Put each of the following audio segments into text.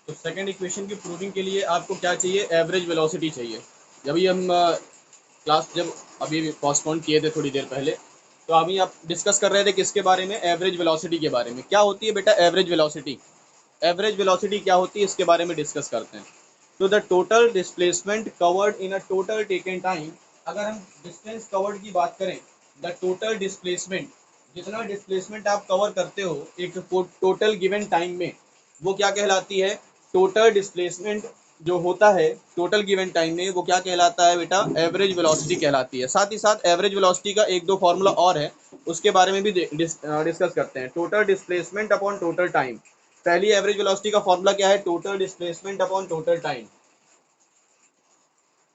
तो second equation की proving के लिए आपको क्या चाहिए, एवरेज वेलोसिटी चाहिए। जब ये हम क्लास जब अभी पोस्टपोन किए थे थोड़ी देर पहले, तो अभी आप डिस्कस कर रहे थे किसके बारे में, एवरेज वेलोसिटी के बारे में। क्या होती है बेटा एवरेज वेलोसिटी? एवरेज वेलोसिटी क्या होती है इसके बारे में डिस्कस करते हैं। तो the total displacement covered in a total taken time, अगर हम डिस्टेंस कवर्ड की बात करें, द टोटल डिस्प्लेसमेंट, जितना डिस्प्लेसमेंट आप कवर करते हो एक टोटल गिवन टाइम में, वो क्या कहलाती है, टोटल डिस्प्लेसमेंट जो होता है टोटल गिवन टाइम में, वो क्या कहलाता है बेटा, एवरेज वेलोसिटी कहलाती है। साथ ही साथ एवरेज वेलोसिटी का एक दो फॉर्मूला और है, उसके बारे में भी डिस्कस करते हैं। Total displacement upon total time. पहली एवरेज वेलोसिटी का फॉर्मूला क्या है, total displacement upon total time.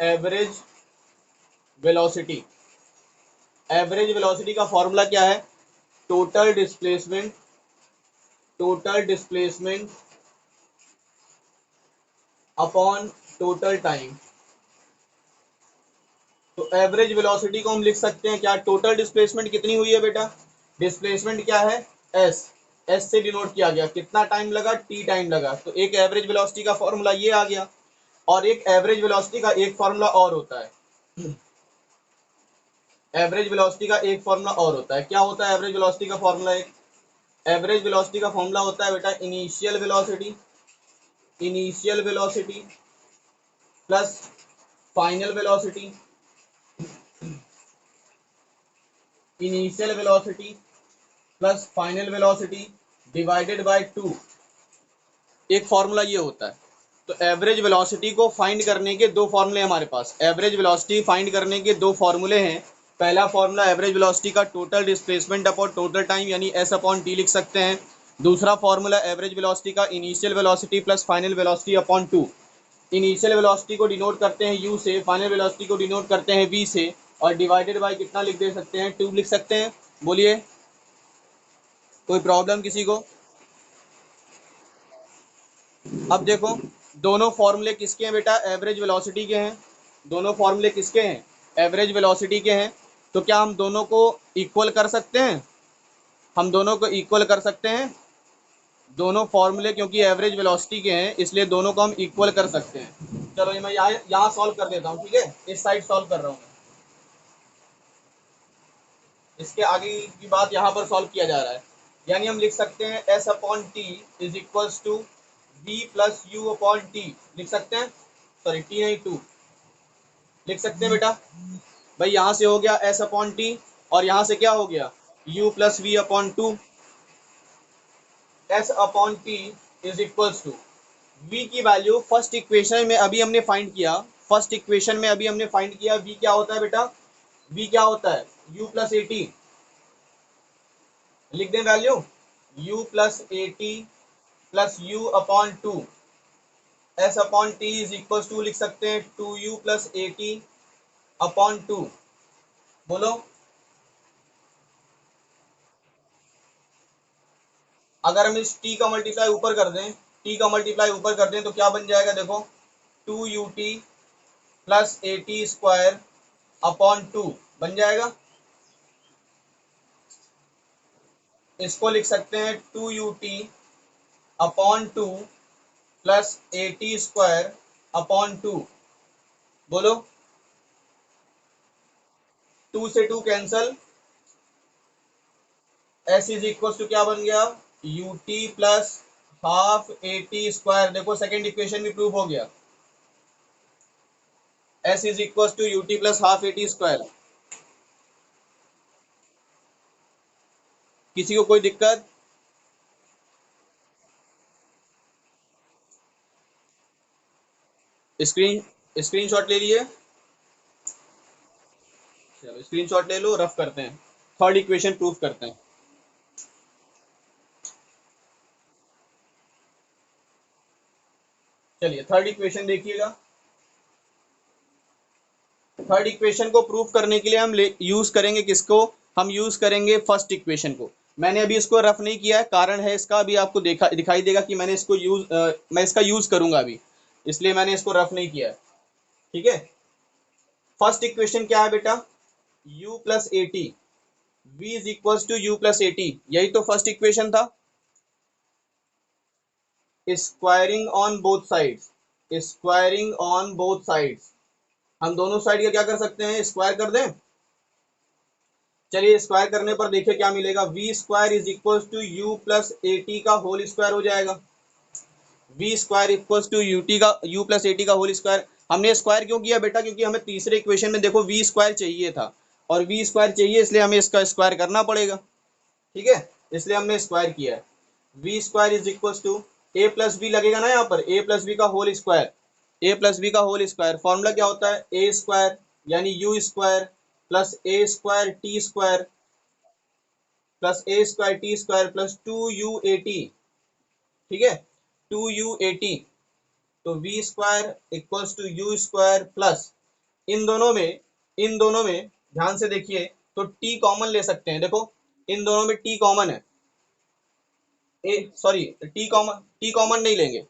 Average velocity, average velocity का फॉर्मूला क्या है, total displacement, total displacement upon total time. तो एवरेज वेलोसिटी को हम लिख सकते हैं क्या, टोटल डिस्प्लेसमेंट कितनी हुई है बेटा, डिस्प्लेसमेंट क्या है, एस, एस से डिनोट किया गया, कितना टाइम लगा, टी टाइम लगा। तो एक एवरेज वेलोसिटी का फॉर्मूला ये आ गया, और एक एवरेज वेलोसिटी का एक फॉर्मूला और होता है। एवरेज वेलोसिटी का एक फॉर्मूला और होता है, क्या होता है एवरेज वेलोसिटी का फॉर्मूला, एक एवरेज वेलोसिटी का फॉर्मूला होता है बेटा, initial velocity, initial velocity plus final velocity, initial velocity plus final velocity divided by 2। एक फॉर्मूला ये होता है। तो एवरेज वेलोसिटी को फाइंड करने के दो फॉर्मूले हमारे पास, एवरेज वेलोसिटी फाइंड करने के दो फॉर्मूले हैं। पहला फॉर्मूला एवरेज वेलोसिटी का total displacement upon total time यानी एस अपॉन टी लिख सकते हैं। दूसरा फॉर्मूला एवरेज वेलोसिटी का initial velocity plus final velocity upon 2। Initial velocity को डिनोट करते हैं यू से, फाइनल वेलोसिटी को डिनोट करते हैं वी से, और डिवाइडेड बाय कितना लिख दे सकते हैं, 2 लिख सकते हैं। बोलिए, कोई प्रॉब्लम किसी को? अब देखो, दोनों फॉर्मूले किसके हैं बेटा, एवरेज वेलोसिटी के हैं। दोनों फॉर्मूले किसके हैं, एवरेज वेलोसिटी के हैं। तो क्या हम दोनों को इक्वल कर सकते हैं, हम दोनों को इक्वल कर सकते हैं। दोनों फॉर्मूले क्योंकि एवरेज वेलोसिटी के हैं इसलिए दोनों को हम इक्वल कर सकते हैं। चलो ये मैं यहाँ सॉल्व कर देता हूँ, ठीक है, इस साइड सॉल्व कर रहा हूँ मैं। इसके आगे की बात यहाँ पर सॉल्व किया जा रहा है। यानी हम लिख सकते हैं s upon t is equals to v plus u upon t, लिख सकते हैं, सॉरी टी नहीं 2 लिख सकते हैं बेटा। भाई यहाँ से हो गया एस अपॉन टी, और यहाँ से क्या हो गया, u plus v upon 2। S upon t is equals to v की वैल्यू फर्स्ट इक्वेशन में अभी हमने फाइंड किया, फर्स्ट इक्वेशन में अभी हमने फाइंड किया वी क्या होता है बेटा, वी क्या होता है, यू प्लस ए टी, लिख दें value, u plus A t plus u upon 2। S upon t is equal to लिख सकते हैं 2u plus A T upon 2। बोलो, अगर हम इस t का मल्टीप्लाई ऊपर कर दें, t का मल्टीप्लाई ऊपर कर दें तो क्या बन जाएगा, देखो 2ut plus A T square upon 2 बन जाएगा। इसको लिख सकते हैं 2ut अपॉन 2 plus A T square upon 2। बोलो, 2 से 2 cancel, s is equal to क्या बन गया, u T plus half a T square. देखो सेकेंड इक्वेशन भी प्रूव हो गया, s is equal to U T plus half a T square. किसी को कोई दिक्कत? स्क्रीनशॉट ले लिए, चलो स्क्रीनशॉट ले लो, रफ करते हैं, थर्ड इक्वेशन प्रूव करते हैं। चलिए थर्ड इक्वेशन देखिएगा। थर्ड इक्वेशन को प्रूव करने के लिए हम यूज करेंगे किसको, हम यूज करेंगे फर्स्ट इक्वेशन को। मैंने अभी इसको रफ नहीं किया है, कारण है इसका अभी आपको दिखाई देगा कि मैंने इसको मैं इसका यूज करूंगा अभी, इसलिए मैंने इसको रफ नहीं किया है, ठीक है। फर्स्ट इक्वेशन क्या है बेटा, u plus A t, v is equal to you plus A t, यही तो फर्स्ट इक्वेशन था। Squaring on both sides, squaring on both sides, हम दोनों साइड का क्या कर सकते हैं, स्क्वायर कर दें। चलिए स्क्वायर करने पर देखिए क्या मिलेगा, v square is equal to you plus A t का होल स्क्वायर हो जाएगा। V square equal to you t का यू प्लस ए टी का होल स्क्वायर। हमने स्क्वायर क्यों किया बेटा, क्योंकि हमें तीसरे इक्वेशन में देखो वी स्क्वायर चाहिए था, और वी स्क्वायर चाहिए इसलिए हमें इसका स्क्वायर करना पड़ेगा, ठीक है, इसलिए हमने स्क्वायर किया है। V square is equal to A plus B लगेगा ना यहाँ पर, ए प्लस बी का whole square, A plus B का होल स्क्वायर, फॉर्मूला क्या होता है, ए स्क्वायर यानी U square plus A square T square plus A square T square plus two U A T, ठीक है, टू यू ए टी। तो V square equals to you square plus इन दोनों में ध्यान से देखिए, तो टी कॉमन ले सकते हैं, देखो इन दोनों में टी कॉमन है, ए सॉरी टी कॉमन नहीं लेंगे,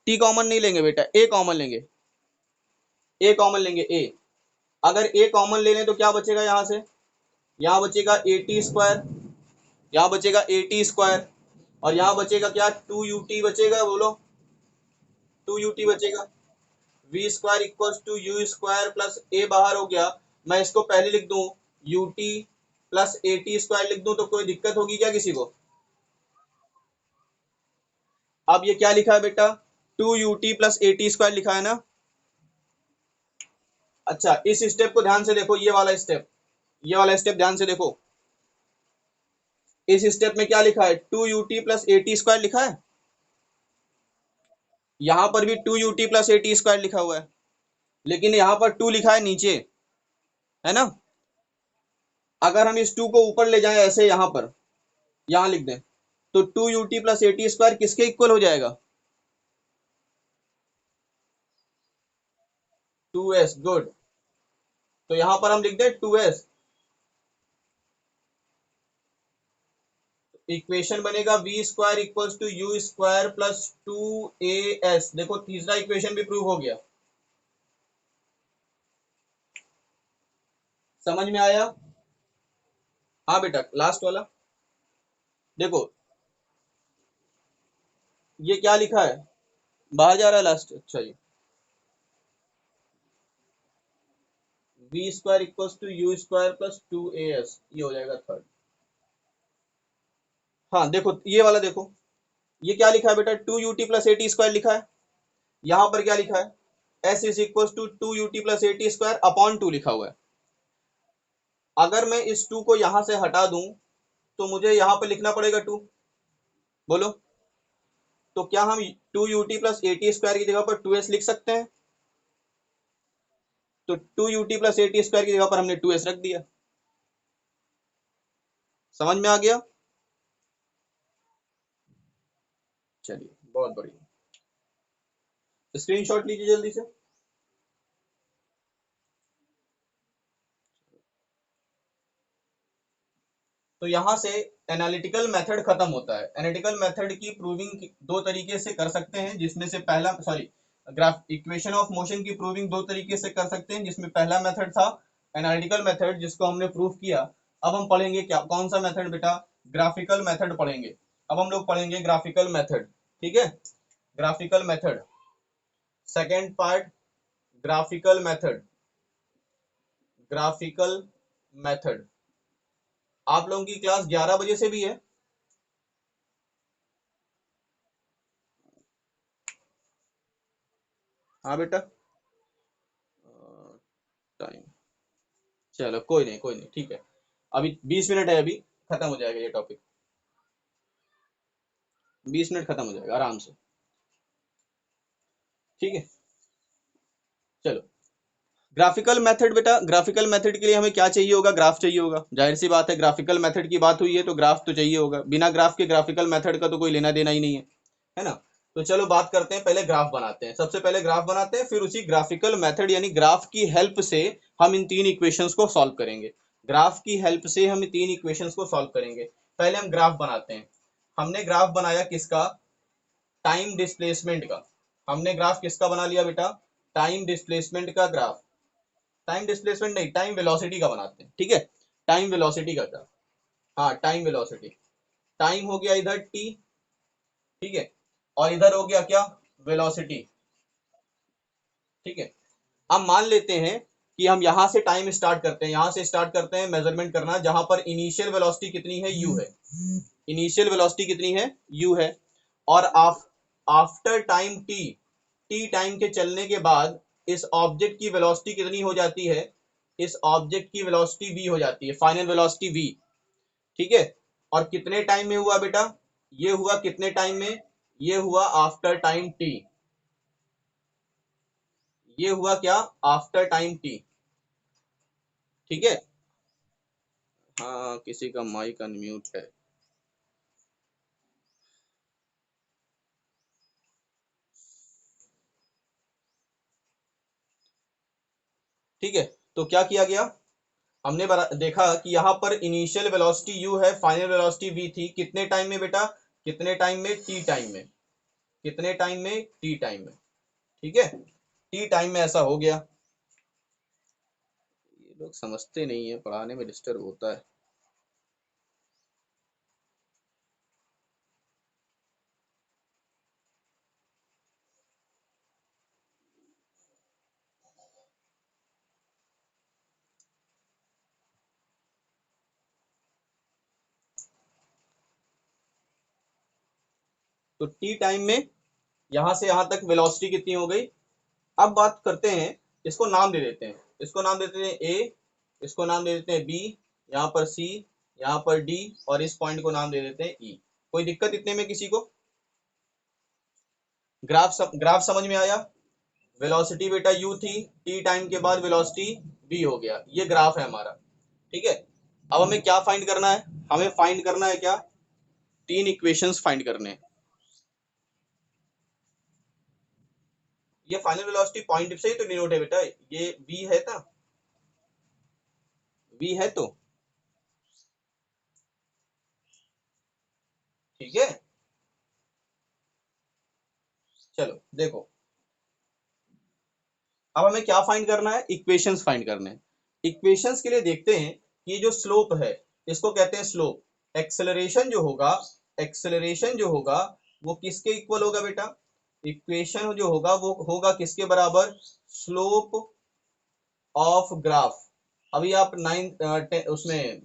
टी कॉमन नहीं लेंगे बेटा, ए कॉमन लेंगे, ए कॉमन लेंगे ए। अगर ए कॉमन ले लें तो क्या बचेगा यहाँ से, यहाँ बचेगा ए टी स्क्वायर, यहाँ बचेगा ए टी स्क्वायर, और यहाँ बचेगा क्या, टू यू टी बचेगा, बोलो टू यू टी बचेगा। V square equals to you square plus A बाहर हो गया, मैं इसको पहले लिख दूं U T plus A T square लिख दूं तो कोई दिक्कत होगी क्या किसी को। अब ये क्या लिखा है बेटा, two U T plus A T square लिखा है ना। अच्छा इस स्टेप को ध्यान से देखो, ये वाला स्टेप ध्यान से देखो, इस स्टेप में क्या लिखा है, two U T plus A T square लिखा है, यहां पर भी two U T plus A T square लिखा हुआ है, लेकिन यहाँ पर टू लिखा है नीचे, है ना। अगर हम इस टू को ऊपर ले जाएं ऐसे, यहाँ पर यहाँ लिख दें, तो two U T plus A T square किसके इक्वल हो जाएगा, टू एस, गुड। तो यहाँ पर हम लिख दें टू एस, इक्वेशन बनेगा v square equals to you square plus two A s. देखो तीसरा इक्वेशन भी प्रूव हो गया, समझ में आया। हाँ बेटा लास्ट वाला देखो, ये क्या लिखा है, बाहर जा रहा है लास्ट, अच्छा जी, V square equals to you square plus two A S, ये हो जाएगा थर्ड। हाँ देखो ये वाला देखो, ये क्या लिखा है बेटा, two U T plus A T square लिखा है, यहाँ पर क्या लिखा है, s is equal to two U T plus A T square upon two लिखा हुआ है। अगर मैं इस टू को यहाँ से हटा दूं तो मुझे यहाँ पर लिखना पड़ेगा टू, बोलो, तो क्या हम two U T plus A T square की जगह पर टू एस लिख सकते हैं, तो two U T plus A T square की जगह पर हमने टू एस रख दिया, समझ में आ गया। चलिए बहुत बढ़िया, स्क्रीनशॉट लीजिए जल्दी से। तो यहाँ से एनालिटिकल मेथड खत्म होता है। एनालिटिकल मेथड की प्रूविंग दो तरीके से कर सकते हैं, जिसमें से पहला sorry graph equation of motion की प्रूविंग दो तरीके से कर सकते हैं, जिसमें पहला मेथड था एनालिटिकल मेथड जिसको हमने प्रूव किया। अब हम पढ़ेंगे क्या, कौन सा मेथड बेटा, ग्राफिकल मेथड पढ़ेंगे। अब हम लोग पढ़ेंगे ग्राफिकल मेथड, ठीक है, graphical method second part, graphical method, graphical method. आप लोगों की क्लास 11 बजे से भी है, हाँ बेटा, टाइम, चलो कोई नहीं ठीक है, अभी 20 मिनट है, अभी खत्म हो जाएगा ये टॉपिक, 20 मिनट खत्म हो जाएगा आराम से, ठीक है। चलो ग्राफिकल मेथड बेटा, ग्राफिकल मेथड के लिए हमें क्या चाहिए होगा, ग्राफ चाहिए होगा, जाहिर सी बात है, ग्राफिकल मेथड की बात हुई है तो ग्राफ तो चाहिए होगा, बिना ग्राफ के ग्राफिकल मेथड का तो कोई लेना देना ही नहीं है ना। तो चलो बात करते हैं, पहले ग्राफ बनाते हैं, सबसे पहले ग्राफ बनाते हैं, फिर उसी ग्राफिकल मेथड यानी ग्राफ की हेल्प से हम इन तीन इक्वेशंस को सॉल्व करेंगे, ग्राफ की हेल्प से हम तीन इक्वेशंस को सॉल्व करेंगे। पहले हम ग्राफ बनाते हैं, हमने ग्राफ बनाया किसका, टाइम डिस्प्लेसमेंट का, हमने ग्राफ किसका बना लिया बेटा, टाइम डिस्प्लेसमेंट का ग्राफ, टाइम डिस्प्लेसमेंट नहीं, टाइम वेलोसिटी का बनाते हैं, ठीक है, टाइम वेलोसिटी का ग्राफ, हाँ टाइम वेलोसिटी, टाइम हो गया इधर टी, ठीक है, और इधर हो गया क्या, वेलोसिटी। ठीक है, अब मान लेते हैं कि हम यहां से टाइम स्टार्ट करते हैं, यहां से स्टार्ट करते हैं मेजरमेंट करना, जहां पर इनिशियल वेलोसिटी कितनी है, u है। इनिशियल वेलोसिटी कितनी है, u है। और आफ्टर टाइम t टाइम के चलने के बाद इस ऑब्जेक्ट की वेलोसिटी कितनी हो जाती है, इस ऑब्जेक्ट की वेलोसिटी v हो जाती है, फाइनल वेलोसिटी v। ठीक है, और कितने टाइम में हुआ बेटा, ये हुआ कितने टाइम में, ये हुआ आफ्टर टाइम t, ये हुआ क्या, आफ्टर टाइम t। ठीक है, हाँ किसी का माइक अनम्यूट है। ठीक है, तो क्या किया गया, हमने देखा कि यहाँ पर इनिशियल वेलोसिटी u है, फाइनल वेलोसिटी v थी, कितने टाइम में बेटा, कितने टाइम में, t टाइम में, कितने टाइम में, t टाइम में। ठीक है, t टाइम में ऐसा हो गया। ये लोग समझते नहीं है, पढ़ाने में डिस्टर्ब होता है। तो t टाइम में यहां से यहां तक वेलोसिटी कितनी हो गई। अब बात करते हैं, इसको नाम दे देते हैं, इसको नाम दे देते हैं a, इसको नाम दे देते हैं b, यहाँ पर c, यहाँ पर d, और इस पॉइंट को नाम दे देते हैं e। कोई दिक्कत इतने में किसी को, ग्राफ समझ में आया। वेलोसिटी बेटा u थी, t टाइम के बाद वेलोसिटी v हो गया, ये ग्राफ है हमारा। ठीक है, अब हमें क्या फाइंड करना है, हमें फाइंड करना है क्या, तीन इक्वेशंस फाइंड करने हैं। ये फाइनल वेलोसिटी पॉइंट से ही तो डिनोट है बेटा, ये v है ना, v है तो। ठीक है, चलो देखो, अब हमें क्या फाइंड करना है, इक्वेशंस फाइंड करने हैं। इक्वेशंस के लिए देखते हैं कि ये जो स्लोप है, इसको कहते हैं स्लोप। एक्सेलरेशन जो होगा, एक्सेलरेशन जो होगा वो किसके इक्वल होगा बेटा, इक्वेशन जो होगा वो होगा किसके बराबर, स्लोप ऑफ ग्राफ। अभी आप नाइन्थ उसमें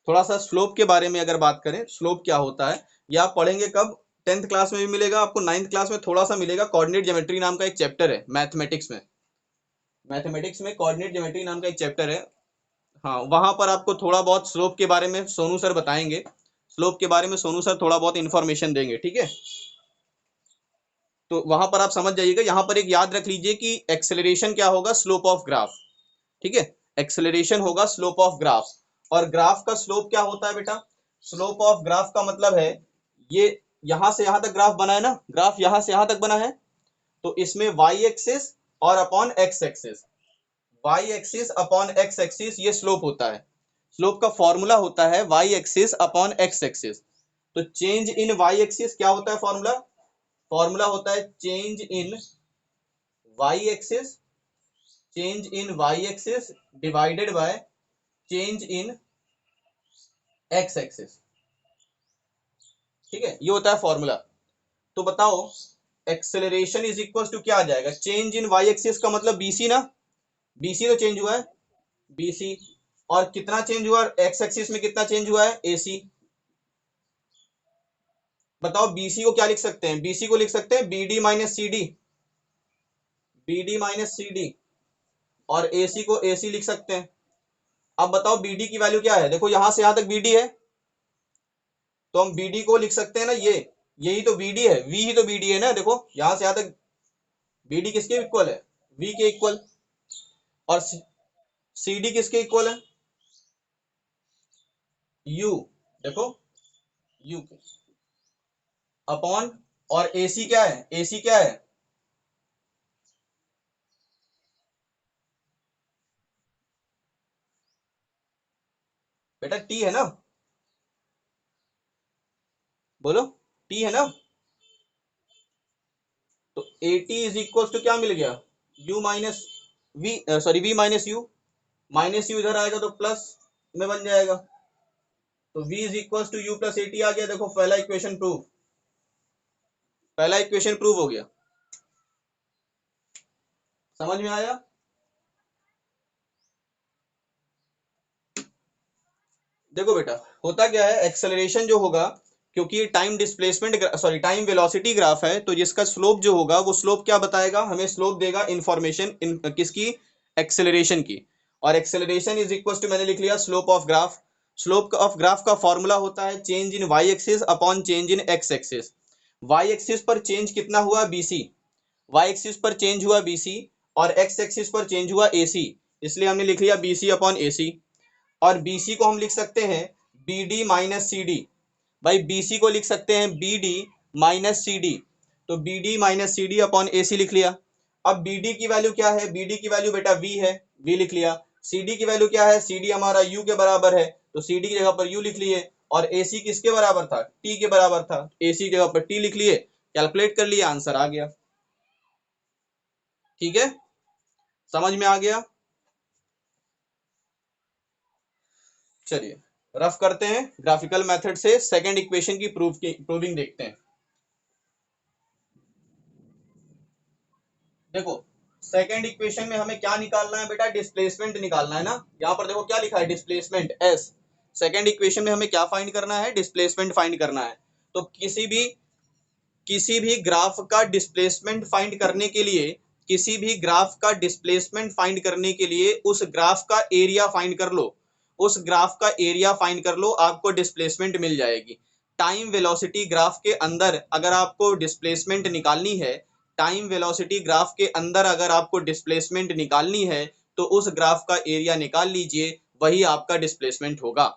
थोड़ा सा स्लोप के बारे में अगर बात करें, स्लोप क्या होता है ये आप पढ़ेंगे कब, 10th क्लास में भी मिलेगा आपको, 9th क्लास में थोड़ा सा मिलेगा, कोऑर्डिनेट ज्योमेट्री नाम का एक चैप्टर है मैथमेटिक्स में। मैथमेटिक्स में कोऑर्डिनेट ज्योमेट्री नाम का एक चैप्टर है। हाँ, वहां पर आपको थोड़ा बहुत स्लोप के बारे में सोनू सर बताएंगे, स्लोप के बारे में सोनू सर थोड़ा बहुत इन्फॉर्मेशन देंगे। ठीक है, तो वहां पर आप समझ जाइएगा। यहाँ पर एक याद रख लीजिए कि एक्सेलरेशन क्या होगा, स्लोप ऑफ ग्राफ। ठीक है, एक्सेलरेशन होगा स्लोप ऑफ ग्राफ। और ग्राफ का स्लोप क्या होता है बेटा, स्लोप ऑफ ग्राफ का मतलब है, ये यहां से यहां तक ग्राफ बना है ना, ग्राफ यहां से यहां तक बना है, तो इसमें वाई एक्सिस और upon x axis, y axis upon x axis ये स्लोप होता है। स्लोप का फॉर्मूला होता है y axis upon x axis. तो चेंज इन वाई एक्सिस क्या होता है फॉर्मूला, फॉर्मूला होता है change in y axis, change in y axis divided by change in x axis. ठीक है, ये होता है फॉर्मूला। तो बताओ, एक्सेलरेशन इज इक्वल टू क्या आ जाएगा, चेंज इन वाई एक्सिस का मतलब बीसी ना, बीसी तो चेंज हुआ है, बीसी। और कितना चेंज हुआ, एक्स एक्सिस में कितना चेंज हुआ है, एसी। बताओ बीसी को क्या लिख सकते हैं, बीसी को लिख सकते हैं BD minus C D, BD minus C D. और एसी को एसी लिख सकते हैं। अब बताओ बीडी की वैल्यू क्या है, देखो यहां से यहां तक बीडी है, तो हम बीडी को लिख सकते हैं ना, ये यही तो बीडी है, वी ही तो बीडी है ना, देखो यहां से यहां तक बीडी किसके इक्वल है, वी के इक्वल। और सीडी किसके इक्वल है, यू, देखो यू के अपॉन। और एसी क्या है, एसी क्या है, बेटा टी है ना, बोलो टी है ना। तो A T is equal to क्या मिल गया, U minus V, sorry V minus U, minus U इधर आएगा तो प्लस में बन जाएगा। तो v is equal to you plus A T आ गया। देखो पहला इक्वेशन प्रूव, पहला इक्वेशन प्रूव हो गया। समझ में आया? देखो बेटा होता क्या है, एक्सेलरेशन जो होगा, क्योंकि time displacement sorry time velocity graph है, तो जिसका स्लोप जो होगा वो स्लोप क्या बताएगा हमें, स्लोप देगा इंफॉर्मेशन किसकी, एक्सेलरेशन की। और एक्सेलरेशन इज इक्वल टू मैंने लिख लिया slope of graph. Slope of graph का फॉर्मूला होता है change in y axis upon change in x axis. Y axis पर चेंज कितना हुआ, बीसी, वाई एक्सिस पर चेंज हुआ बीसी, और एक्स एक्सिस पर चेंज हुआ एसी, इसलिए हमने लिख लिया बीसी अपॉन एसी। और बीसी को हम लिख सकते हैं बीडी माइनस सी डी। भाई बीसी को लिख सकते हैं बीडी माइनस सी डी, तो B D minus C D upon A C लिख लिया। अब बीडी की वैल्यू क्या है, बीडी की वैल्यू बेटा वी है, वी लिख लिया। सीडी की वैल्यू क्या है, सीडी हमारा यू के बराबर है, तो सीडी की जगह पर यू लिख लिए। और एसी किसके बराबर था, टी के बराबर था, एसी की जगह पर टी लिख लिए, कैलकुलेट कर लिए, आंसर आ गया। ठीक है, समझ में आ गया? चलिए रफ करते हैं, ग्राफिकल मेथड से सेकंड इक्वेशन की प्रूविंग देखते हैं। देखो सेकंड इक्वेशन में हमें क्या निकालना है बेटा, डिस्प्लेसमेंट निकालना है ना। यहाँ पर देखो क्या लिखा है, डिस्प्लेसमेंट एस। सेकंड इक्वेशन में हमें क्या फाइंड करना है, डिस्प्लेसमेंट फाइंड करना है। तो किसी भी ग्राफ का डिस्प्लेसमेंट फाइंड करने के लिए, किसी भी ग्राफ का डिस्प्लेसमेंट फाइंड करने के लिए उस ग्राफ का एरिया फाइंड कर लो, उस ग्राफ का एरिया फाइंड कर लो, आपको डिस्प्लेसमेंट मिल जाएगी। टाइम वेलोसिटी ग्राफ के अंदर अगर आपको डिस्प्लेसमेंट निकालनी है, टाइम वेलोसिटी ग्राफ के अंदर अगर आपको डिस्प्लेसमेंट निकालनी है, तो उस ग्राफ का एरिया निकाल लीजिए, वही आपका डिस्प्लेसमेंट होगा।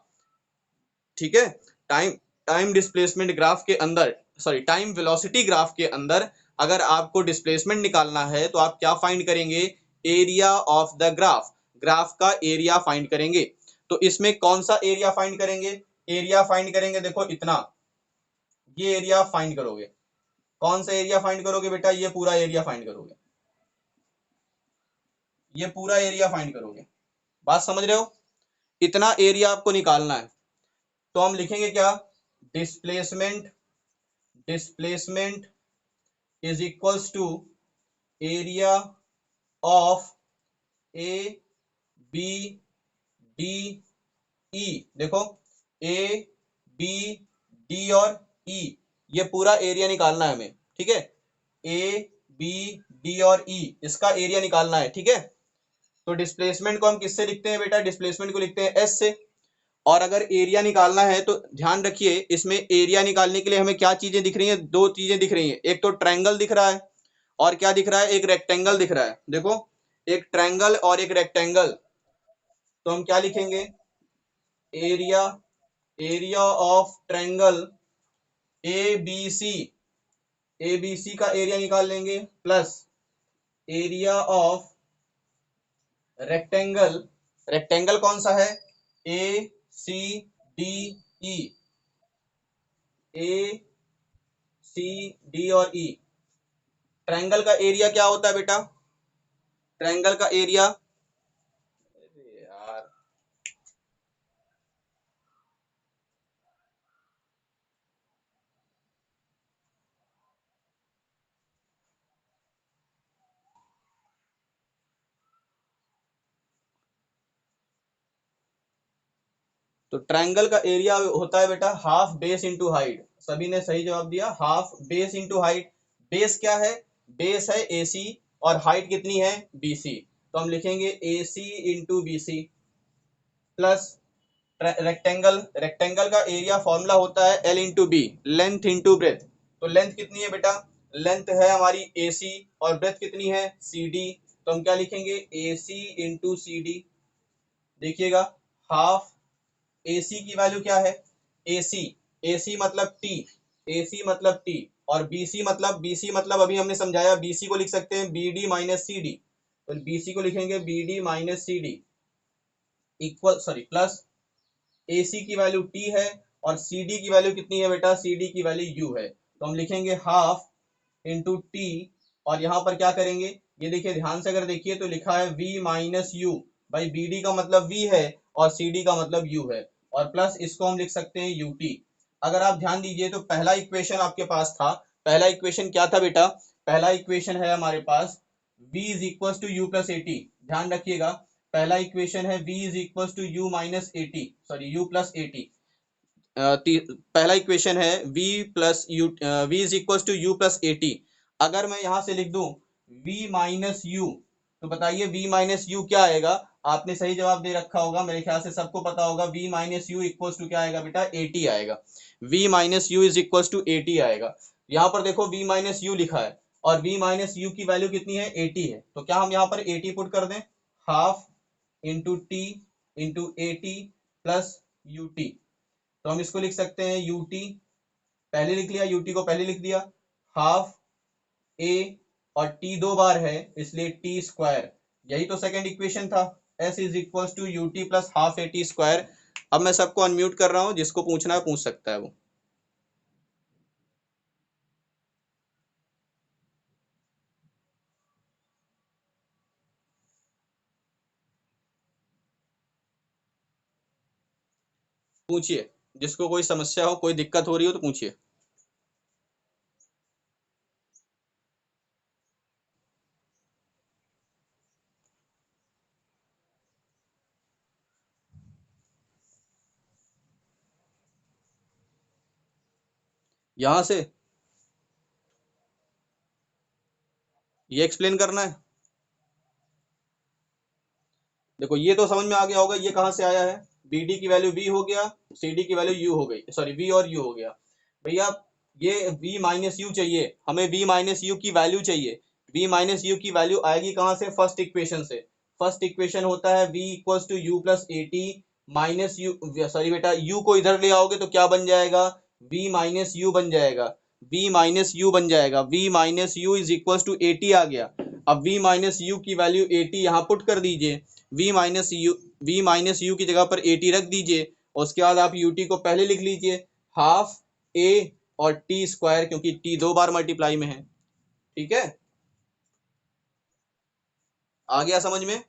ठीक है, टाइम टाइम डिस्प्लेसमेंट ग्राफ के अंदर, सॉरी टाइम वेलोसिटी ग्राफ के अंदर अगर आपको डिस्प्लेसमेंट निकालना है तो आप क्या फाइंड करेंगे, area of the graph, graph का एरिया फाइंड करेंगे। तो इसमें कौन सा एरिया फाइंड करेंगे, एरिया फाइंड करेंगे, देखो इतना, ये एरिया फाइंड करोगे। कौन सा एरिया फाइंड करोगे बेटा, ये पूरा एरिया फाइंड करोगे, ये पूरा एरिया फाइंड करोगे। बात समझ रहे हो, इतना एरिया आपको निकालना है। तो हम लिखेंगे क्या, displacement, displacement is equals to area of A B D E. देखो ए बी डी और ई, ये पूरा एरिया निकालना है हमें। ठीक है, ए बी डी और ई, इसका एरिया निकालना है। ठीक है, तो डिस्प्लेसमेंट को हम किससे लिखते हैं बेटा, डिस्प्लेसमेंट को लिखते हैं एस से। और अगर एरिया निकालना है तो ध्यान रखिए, इसमें एरिया निकालने के लिए हमें क्या चीजें दिख रही हैं, दो चीजें दिख रही हैं, एक तो ट्रायंगल दिख रहा है, और क्या दिख रहा है, एक रेक्टेंगल दिख रहा है। देखो एक ट्रायंगल और एक रेक्टेंगल, तो हम क्या लिखेंगे, area, area of triangle A B C, A B C का एरिया निकाल लेंगे, plus area of rectangle, rectangle कौन सा है, ए सी डी ई, ए सी डी और ई। ट्रायंगल का एरिया क्या होता है बेटा, ट्रायंगल का एरिया, अरे यार तो ट्रायंगल का एरिया होता है बेटा हाफ बेस इंटू हाइट। सभी ने सही जवाब दिया, half base into height. Base क्या है, बेस है एसी, और हाइट कितनी है, बीसी, तो हम लिखेंगे AC into BC, plus rectangle, rectangle का एरिया फॉर्मूला होता है L into B, length into breadth. तो लेंथ कितनी है बेटा, लेंथ है हमारी एसी, और ब्रेथ कितनी है, सी डी, तो हम क्या लिखेंगे, एसी इंटू सी डी। देखिएगा हाफ, एसी की वैल्यू क्या है, एसी, एसी मतलब टी, एसी मतलब टी, और बीसी मतलब अभी हमने समझाया, बीसी को लिख सकते हैं B D minus C D, तो बीसी को लिखेंगे B D minus C D equal, sorry plus AC की वैल्यू टी है, और सी डी की वैल्यू कितनी है बेटा, सी डी की वैल्यू यू है, तो हम लिखेंगे हाफ इंटू टी, और यहाँ पर क्या करेंगे, ये देखिए ध्यान से अगर देखिए तो लिखा है v माइनस यू, भाई बी डी का मतलब v है और सी डी का मतलब u है, और प्लस इसको हम लिख सकते हैं यूटी। अगर आप ध्यान दीजिए तो पहला इक्वेशन आपके पास था, पहला इक्वेशन क्या था बेटा, पहला इक्वेशन है हमारे पास v is equal to you plus A t. ध्यान रखिएगा, पहला इक्वेशन है v is equal to u minus a t, sorry u plus A t. पहला इक्वेशन है v plus u, v is equal to you plus A t. अगर मैं यहां से लिख दूं v माइनस यू, तो बताइए v माइनस यू क्या आएगा। आपने सही जवाब दे रखा होगा, मेरे ख्याल से सबको पता होगा, v minus u equal to क्या आएगा बेटा, ए टी आएगा। v minus you is equal to A t आएगा। यहाँ पर देखो v माइनस यू लिखा है और v माइनस यू की वैल्यू कितनी है, 80 है। तो क्या हम यहाँ पर 80 पुट कर दें, हाफ इंटू टी इंटू ए टी प्लस यू टी। तो हम इसको लिख सकते हैं यूटी, पहले लिख लिया, यूटी को पहले लिख दिया, हाफ ए और टी दो बार है इसलिए टी स्क्वायर, यही तो सेकंड इक्वेशन था। S is equal to U T plus half a T square. अब मैं सबको अनम्यूट कर रहा हूं, जिसको पूछना है पूछ सकता है वो। पूछिए, जिसको कोई समस्या हो, कोई दिक्कत हो रही हो तो पूछिए। यहां से ये एक्सप्लेन करना है। देखो ये तो समझ में आ गया होगा, ये कहाँ से आया है, बी डी की वैल्यू v हो गया, सी डी की वैल्यू u हो गई, सॉरी v और u हो गया। भैया ये v माइनस यू चाहिए, हमें v माइनस यू की वैल्यू चाहिए। v माइनस यू की वैल्यू आएगी कहाँ से, फर्स्ट इक्वेशन से। फर्स्ट इक्वेशन होता है v equals to you plus A t minus u, sorry बेटा u को इधर ले आओगे तो क्या बन जाएगा, v माइनस यू बन जाएगा, v माइनस यू बन जाएगा, v minus you is equals to A T आ गया। अब v माइनस यू की वैल्यू ए टी यहाँ पुट कर दीजिए, v माइनस यू की जगह पर ए टी रख दीजिए, और उसके बाद आप यू टी को पहले लिख लीजिए, हाफ ए और टी स्क्वायर, क्योंकि टी दो बार मल्टीप्लाई में है। ठीक है, आ गया समझ में।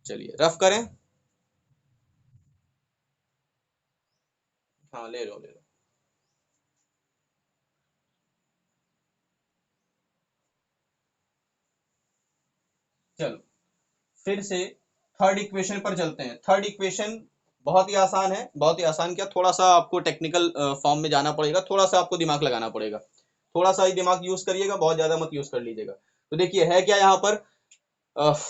चलिए रफ करें। हाँ ले लो ले लो। चलो फिर से थर्ड इक्वेशन पर चलते हैं। थर्ड इक्वेशन बहुत ही आसान है, बहुत ही आसान, क्या थोड़ा सा आपको टेक्निकल फॉर्म में जाना पड़ेगा, थोड़ा सा आपको दिमाग लगाना पड़ेगा, थोड़ा सा ही दिमाग यूज करिएगा, बहुत ज्यादा मत यूज कर लीजिएगा। तो देखिए है क्या यहाँ पर, अह,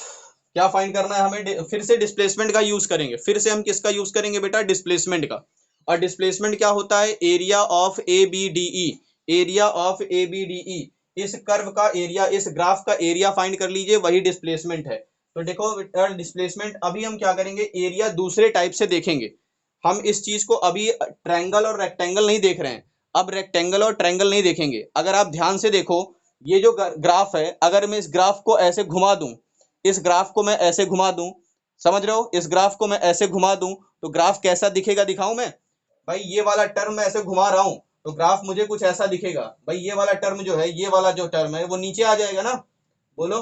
क्या फाइंड करना है हमें, फिर से डिस्प्लेसमेंट का यूज करेंगे, फिर से हम किसका यूज करेंगे बेटा, डिस्प्लेसमेंट का। और डिस्प्लेसमेंट क्या होता है, area of A B D E, area of A B D E, इस कर्व का एरिया, इस ग्राफ का एरिया फाइंड कर लीजिए, वही डिस्प्लेसमेंट है। तो देखो डिस्प्लेसमेंट, अभी हम क्या करेंगे, एरिया दूसरे टाइप से देखेंगे। हम इस चीज को अभी ट्रायंगल और रेक्टेंगल नहीं देख रहे हैं, अब रेक्टेंगल और ट्रायंगल नहीं देखेंगे। अगर आप ध्यान से देखो, ये जो ग्राफ है, अगर मैं इस ग्राफ को ऐसे घुमा दूं, इस ग्राफ को मैं ऐसे घुमा दूं, समझ रहे हो, इस ग्राफ को मैं ऐसे घुमा दूं तो ग्राफ कैसा दिखेगा, दिखाऊं मैं, भाई ये वाला टर्म मैं ऐसे घुमा रहा हूं तो ग्राफ मुझे कुछ ऐसा दिखेगा। भाई ये वाला टर्म जो है, ये वाला जो टर्म है वो नीचे आ जाएगा ना, बोलो,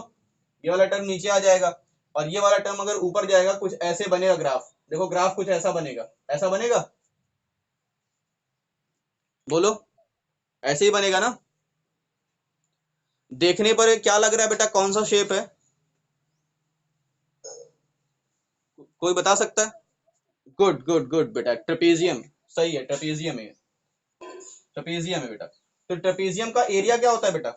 ये वाला टर्म नीचे आ जाएगा, और ये वाला टर्म अगर ऊपर जाएगा, कुछ ऐसे बनेगा ग्राफ। देखो ग्राफ कुछ ऐसा बनेगा, ऐसा बनेगा, बोलो, ऐसे ही बनेगा ना। देखने पर क्या लग रहा है बेटा, कौन सा शेप है, कोई बता सकता है। गुड गुड गुड बेटा, ट्रेपेजियम, सही है, ट्रेपेजियम है, ट्रेपेजियम है बेटा। तो ट्रेपेजियम का एरिया क्या होता है बेटा,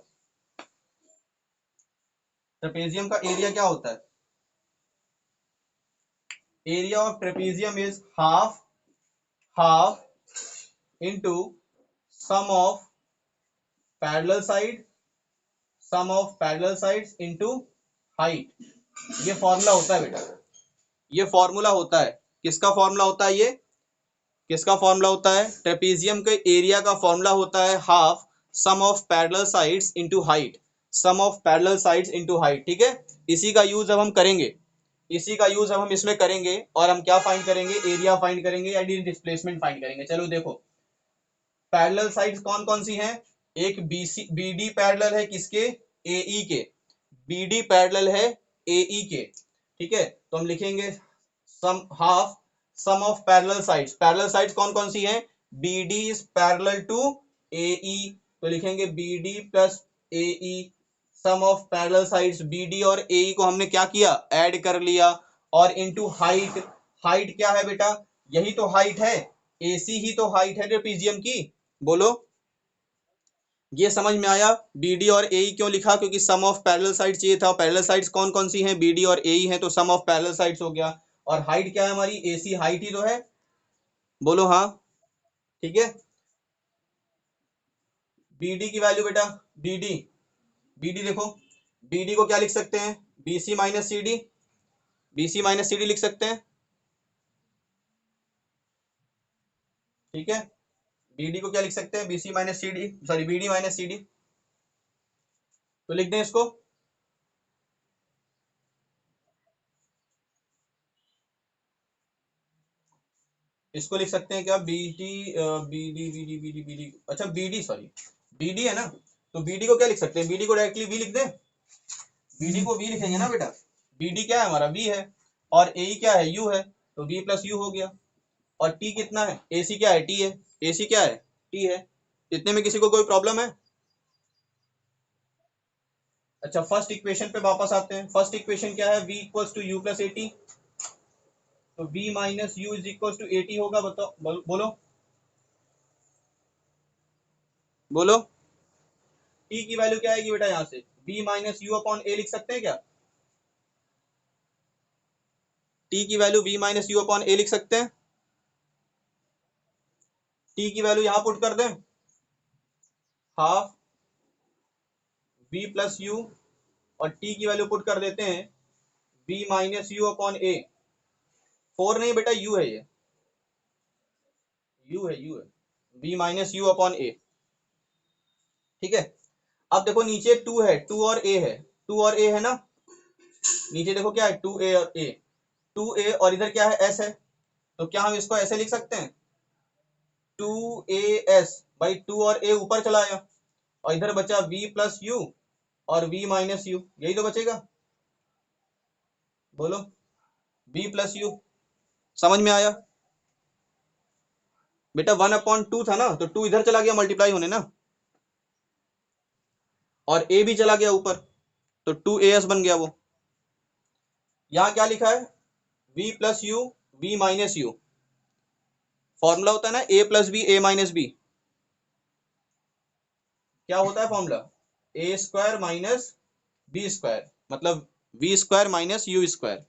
ट्रेपेजियम का एरिया क्या होता है, area of trapezium is half, half into sum of parallel side, sum of parallel sides into height. ये फॉर्मूला होता है बेटा, ये फॉर्मूला होता है, किसका फॉर्मूला होता है ये, किसका फॉर्मूला होता है, ट्रेपेजियम के एरिया का फॉर्मूला होता है half sum of parallel sides into height, sum of parallel sides into height. ठीक है, इसी का यूज अब हम करेंगे, इसी का यूज अब हम इसमें करेंगे, और हम क्या फाइंड करेंगे, एरिया फाइंड करेंगे या डिस्प्लेसमेंट फाइंड करेंगे। चलो देखो, पैरेलल साइड्स कौन कौन सी हैं, एक बीसी बी डी पैरेलल है किसके, ए ई के, बी डी पैरेलल है ए ई के। ठीक है, तो हम लिखेंगे sum half sum of parallel sides, parallel sides कौन कौन सी हैं, B D is parallel to A E, तो लिखेंगे B D plus A E, sum of parallel sides B D और ए ई को हमने क्या किया, ऐड कर लिया, और इनटू हाइट, हाइट क्या है बेटा, यही तो हाइट है, एसी ही तो हाइट है ट्रेपीजियम की, बोलो। ये समझ में आया, बीडी और एई क्यों लिखा, क्योंकि सम ऑफ पैरेलल साइड्स चाहिए था, पैरेलल साइड्स कौन कौन सी हैं, बीडी और एई हैं, तो सम ऑफ पैरेलल साइड्स हो गया, और हाइट क्या है हमारी, एसी हाइट ही तो है, बोलो हाँ, ठीक है। बीडी की वैल्यू बेटा, बीडी, बीडी देखो, बीडी को क्या लिख सकते हैं, BC minus C D, BC minus C D लिख सकते हैं, ठीक है। बीडी को क्या लिख सकते हैं, BC minus C D, sorry BD minus C D, तो लिख दें इसको, इसको लिख सकते हैं क्या, BD, BD BD BD BD, अच्छा बीडी, सॉरी बीडी है ना, तो बीडी को क्या लिख सकते हैं, बीडी को डायरेक्टली वी लिख दें, बीडी को वी लिखेंगे ना बेटा, बीडी क्या है हमारा, वी है, और ए क्या है, यू है, तो वी प्लस यू हो गया, और टी कितना है, एसी क्या है, टी है, एसी क्या है, टी है, इतने में किसी को कोई प्रॉब्लम है। अच्छा फर्स्ट इक्वेशन पे वापस आते हैं, फर्स्ट इक्वेशन क्या है, v equals to you plus A T, तो v minus you is equals to A t होगा, बताओ बोलो बोलो, t की वैल्यू क्या आएगी बेटा, यहाँ से v minus U upon A लिख सकते हैं क्या, t की value v minus U upon A लिख सकते हैं, t की वैल्यू यहाँ पुट कर दें, हाफ v प्लस यू, और t की वैल्यू पुट कर देते हैं v माइनस यू अपॉन ए, 4 नहीं बेटा u है, ये u है v माइनस यू अपॉन ए, ठीक है। अब देखो नीचे 2 है, 2 और a है, 2 और a है ना, नीचे देखो क्या है, 2a और a, 2a और इधर क्या है, s है, तो क्या हम इसको ऐसे लिख सकते हैं, 2as, भाई 2 और a ऊपर चला आया, और इधर बचा v प्लस यू और v माइनस यू, यही तो बचेगा, बोलो v प्लस यू, समझ में आया बेटा, 1/2 था ना, तो 2 इधर चला गया मल्टीप्लाई होने ना, और a भी चला गया ऊपर, तो 2as बन गया वो, यहाँ क्या लिखा है, v plus u v minus u, formula होता है ना a plus b a minus b, क्या होता है formula, a square minus b square, मतलब v square minus u square,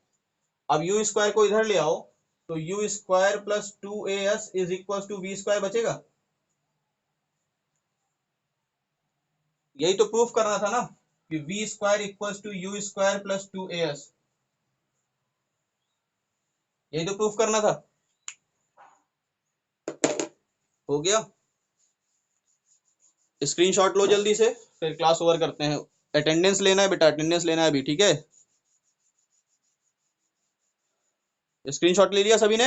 अब यू स्क्वायर को इधर ले आओ, तो u square plus 2as is equal to v square बचेगा, यही तो प्रूफ करना था ना, कि v square equal to you square plus 2as, यही तो प्रूफ करना था, हो गया, स्क्रीनशॉट लो जल्दी से, फिर क्लास ओवर करते हैं, अटेंडेंस लेना है बेटा, अटेंडेंस लेना है अभी, ठीक है, स्क्रीनशॉट ले लिया सभी ने,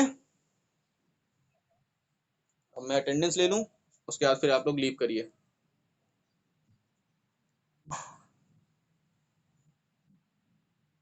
अब मैं अटेंडेंस ले लूं, उसके बाद फिर आप लोग लीव करिए।